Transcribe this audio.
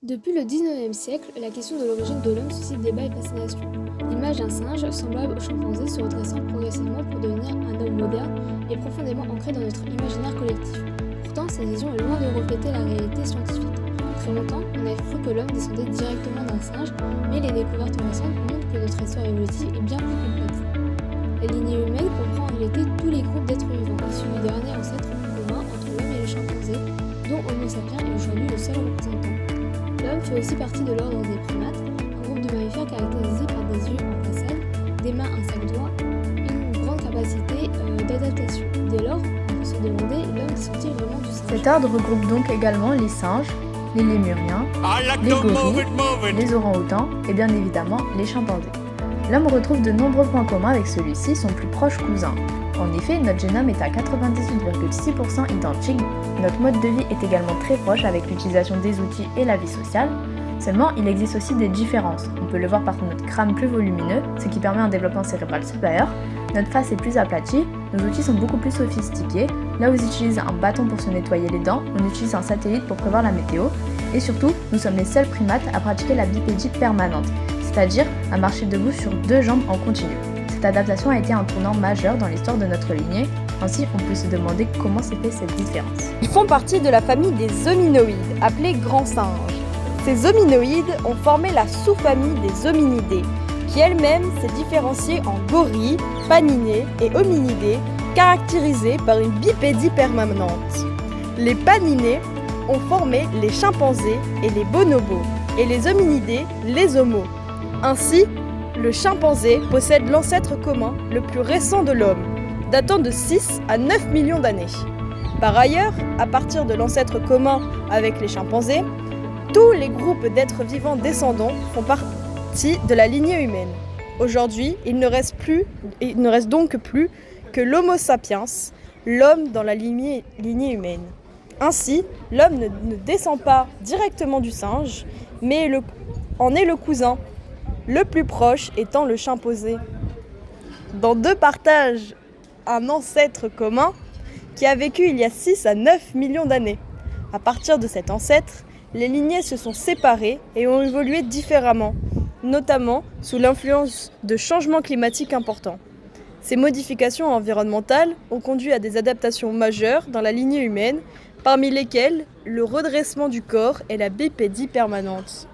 Depuis le 19e siècle, la question de l'origine de l'homme suscite débat et fascination. L'image d'un singe, semblable au chimpanzé, se redressant progressivement pour devenir un homme moderne, est profondément ancrée dans notre imaginaire collectif. Pourtant, cette vision est loin de refléter la réalité scientifique. Très longtemps, on a cru que l'homme descendait directement d'un singe, mais les découvertes récentes montrent que notre histoire évolutive est bien plus complexe. La lignée humaine comprend en réalité tous les groupes d'êtres vivants, issus du dernier ancêtre commun entre l'homme et le chimpanzé, dont Homo sapiens est aujourd'hui le seul représentant. L'homme fait aussi partie de l'ordre des primates, un groupe de mammifères caractérisé par des yeux en façade, des mains à 5 doigts et une grande capacité d'adaptation. Dès lors, on peut se demander, l'homme descend-il vraiment du singe ? Cet ordre regroupe donc également les singes, les lémuriens, les gorilles, les orang-outans et bien évidemment les chimpanzés. L'homme retrouve de nombreux points communs avec celui-ci, son plus proche cousin. En effet, notre génome est à 98,6% identique, notre mode de vie est également très proche avec l'utilisation des outils et la vie sociale. Seulement, il existe aussi des différences. On peut le voir par notre crâne plus volumineux, ce qui permet un développement cérébral supérieur. Notre face est plus aplatie, nos outils sont beaucoup plus sophistiqués. Là où ils utilisent un bâton pour se nettoyer les dents, on utilise un satellite pour prévoir la météo. Et surtout, nous sommes les seuls primates à pratiquer la bipédie permanente, c'est-à-dire à marcher debout sur 2 jambes en continu. Cette adaptation a été un tournant majeur dans l'histoire de notre lignée. Ainsi, on peut se demander comment s'est fait cette différence. Ils font partie de la famille des hominoïdes, appelés grands singes. Ces hominoïdes ont formé la sous-famille des hominidés, qui elle-même s'est différenciée en gorilles, paninés et hominidés, caractérisés par une bipédie permanente. Les paninés ont formé les chimpanzés et les bonobos, et les hominidés les homos. Ainsi, le chimpanzé possède l'ancêtre commun le plus récent de l'homme, datant de 6 à 9 millions d'années. Par ailleurs, à partir de l'ancêtre commun avec les chimpanzés, tous les groupes d'êtres vivants descendants font partie de la lignée humaine. Aujourd'hui, il ne reste donc plus que l'Homo sapiens, l'homme dans la lignée humaine. Ainsi, l'homme ne descend pas directement du singe, mais en est le cousin, le plus proche étant le chimpanzé. Dans deux partagent un ancêtre commun qui a vécu il y a 6 à 9 millions d'années. À partir de cet ancêtre, les lignées se sont séparées et ont évolué différemment, notamment sous l'influence de changements climatiques importants. Ces modifications environnementales ont conduit à des adaptations majeures dans la lignée humaine, parmi lesquelles le redressement du corps et la bipédie permanente.